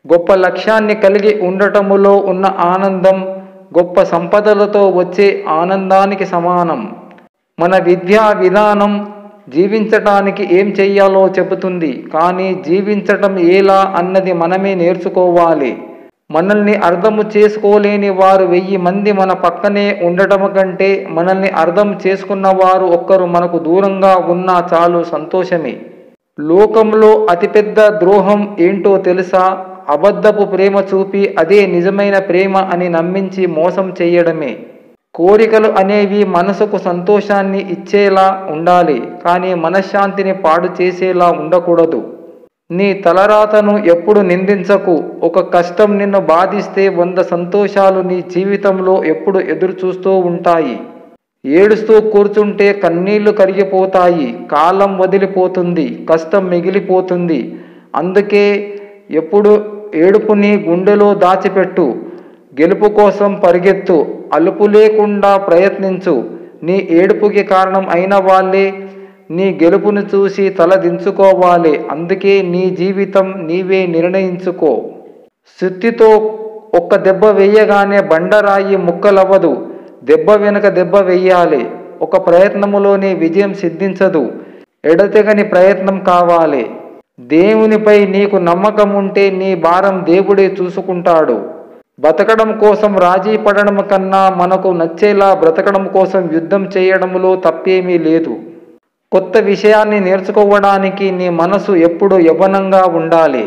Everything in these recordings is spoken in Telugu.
గొప్ప లక్ష్యాన్ని కలిగి ఉండటములో ఉన్న ఆనందం గొప్ప సంపదలతో వచ్చే ఆనందానికి సమానం. మన విద్యా విధానం జీవించటానికి ఏం చెయ్యాలో చెబుతుంది, కానీ జీవించటం ఎలా అన్నది మనమే నేర్చుకోవాలి. మనల్ని అర్థము చేసుకోలేని వారు 1000 మంది మన పక్కనే ఉండటం కంటే మనల్ని అర్థం చేసుకున్నవారు ఒక్కరు మనకు దూరంగా ఉన్నా చాలు సంతోషమే. లోకంలో అతిపెద్ద ద్రోహం ఏంటో తెలుసా? అబద్ధపు ప్రేమ చూపి అదే నిజమైన ప్రేమ అని నమ్మించి మోసం చేయడమే. కోరికలు అనేవి మనసుకు సంతోషాన్ని ఇచ్చేలా ఉండాలి, కానీ మనశ్శాంతిని పాడు చేసేలా ఉండకూడదు. నీ తలరాతను ఎప్పుడు నిందించకు. ఒక కష్టం నిన్ను బాధిస్తే 100 సంతోషాలు నీ జీవితంలో ఎప్పుడు ఎదురు చూస్తూ ఉంటాయి. ఏడుస్తూ కూర్చుంటే కన్నీళ్లు కరిగిపోతాయి, కాలం వదిలిపోతుంది, కష్టం మిగిలిపోతుంది. అందుకే ఎప్పుడు ఏడుపుని గుండెలో దాచిపెట్టు. గెలుపు కోసం పరిగెత్తు, అలుపు లేకుండా ప్రయత్నించు. నీ ఏడుపుకి కారణం అయిన వాళ్ళే నీ గెలుపును చూసి తల దించుకోవాలి. అందుకే నీ జీవితం నీవే నిర్ణయించుకో. సుత్తితో ఒక్క దెబ్బ వేయగానే బండరాయి ముక్కలవ్వదు. దెబ్బ వెనుక దెబ్బ వెయ్యాలి. ఒక ప్రయత్నములోనే విజయం సిద్ధించదు, ఎడతెగని ప్రయత్నం కావాలి. దేవునిపై నీకు నమ్మకం ఉంటే నీ భారం దేవుడే చూసుకుంటాడు. బ్రతకడం కోసం రాజీ పడడం కన్నా మనకు నచ్చేలా బ్రతకడం కోసం యుద్ధం చేయడంలో తప్పేమీ లేదు. కొత్త విషయాన్ని నేర్చుకోవడానికి నీ మనసు ఎప్పుడు యవ్వనంగా ఉండాలి.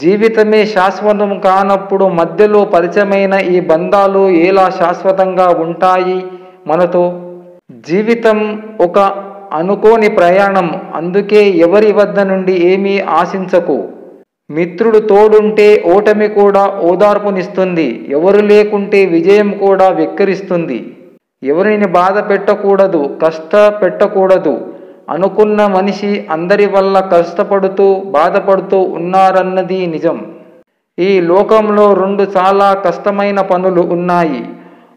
జీవితమే శాశ్వతం కానప్పుడు మధ్యలో పరిచయమైన ఈ బంధాలు ఎలా శాశ్వతంగా ఉంటాయి మనతో? జీవితం ఒక అనుకోని ప్రయాణం. అందుకే ఎవరి వద్ద నుండి ఏమీ ఆశించకు. మిత్రుడు తోడుంటే ఓటమి కూడా ఓదార్పునిస్తుంది. ఎవరు లేకుంటే విజయం కూడా వెక్కిరిస్తుంది. ఎవరిని బాధ పెట్టకూడదు, కష్టపెట్టకూడదు. అనుకున్న మనిషి అందరి వల్ల కష్టపడుతూ బాధపడుతూ ఉన్నారన్నది నిజం. ఈ లోకంలో 2 చాలా కష్టమైన పనులు ఉన్నాయి.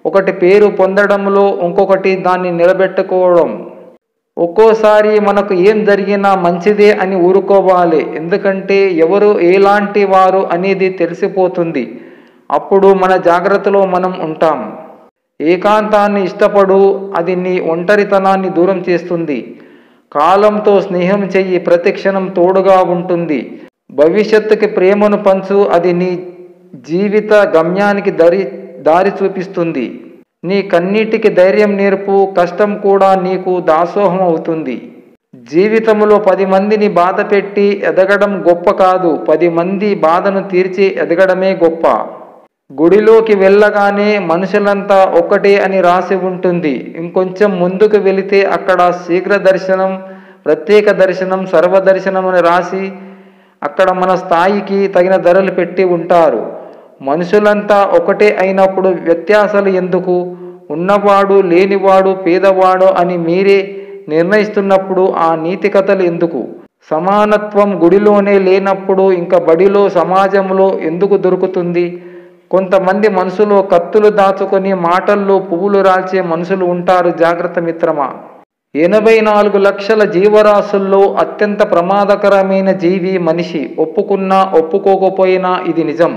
ఒకటి పేరు పొందడంలో, ఇంకొకటి దాన్ని నిలబెట్టుకోవడం. ఒక్కోసారి మనకు ఏం జరిగినా మంచిదే అని ఊరుకోవాలి, ఎందుకంటే ఎవరు ఎలాంటి వారు అనేది తెలిసిపోతుంది. అప్పుడు మన జాగ్రత్తలో మనం ఉంటాం. ఏకాంతాన్ని ఇష్టపడు, అది నీ ఒంటరితనాన్ని దూరం చేస్తుంది. కాలంతో స్నేహం చెయ్యి, ప్రతిక్షణం తోడుగా ఉంటుంది. భవిష్యత్తుకి ప్రేమను పంచు, అది నీ జీవిత గమ్యానికి దారి చూపిస్తుంది. నీ కన్నీటికి ధైర్యం నేర్పు, కష్టం కూడా నీకు దాసోహం అవుతుంది. జీవితంలో 10 మందిని బాధ పెట్టి ఎదగడం గొప్ప కాదు, 10 మంది బాధను తీర్చి ఎదగడమే గొప్ప. గుడిలోకి వెళ్ళగానే మనుషులంతా ఒక్కటే అని రాసి ఉంటుంది. ఇంకొంచెం ముందుకు వెళితే అక్కడ శీఘ్ర దర్శనం, ప్రత్యేక దర్శనం, సర్వదర్శనం అని రాసి అక్కడ మన స్థాయికి తగిన ధరలు పెట్టి ఉంటారు. మనుషులంతా ఒకటే అయినప్పుడు వ్యత్యాసాలు ఎందుకు? ఉన్నవాడు లేనివాడు, పేదవాడు అని మీరే నిర్ణయిస్తున్నప్పుడు ఆ నీతి కథలు ఎందుకు? సమానత్వం గుడిలోనే లేనప్పుడు ఇంకా బడిలో, సమాజంలో ఎందుకు దొరుకుతుంది? కొంతమంది మనసులో కత్తులు దాచుకొని మాటల్లో పువ్వులు రాల్చే మనుషులు ఉంటారు. జాగ్రత్త మిత్రమా. 84 లక్షల జీవరాశుల్లో అత్యంత ప్రమాదకరమైన జీవి మనిషి. ఒప్పుకున్నా ఒప్పుకోకపోయినా ఇది నిజం.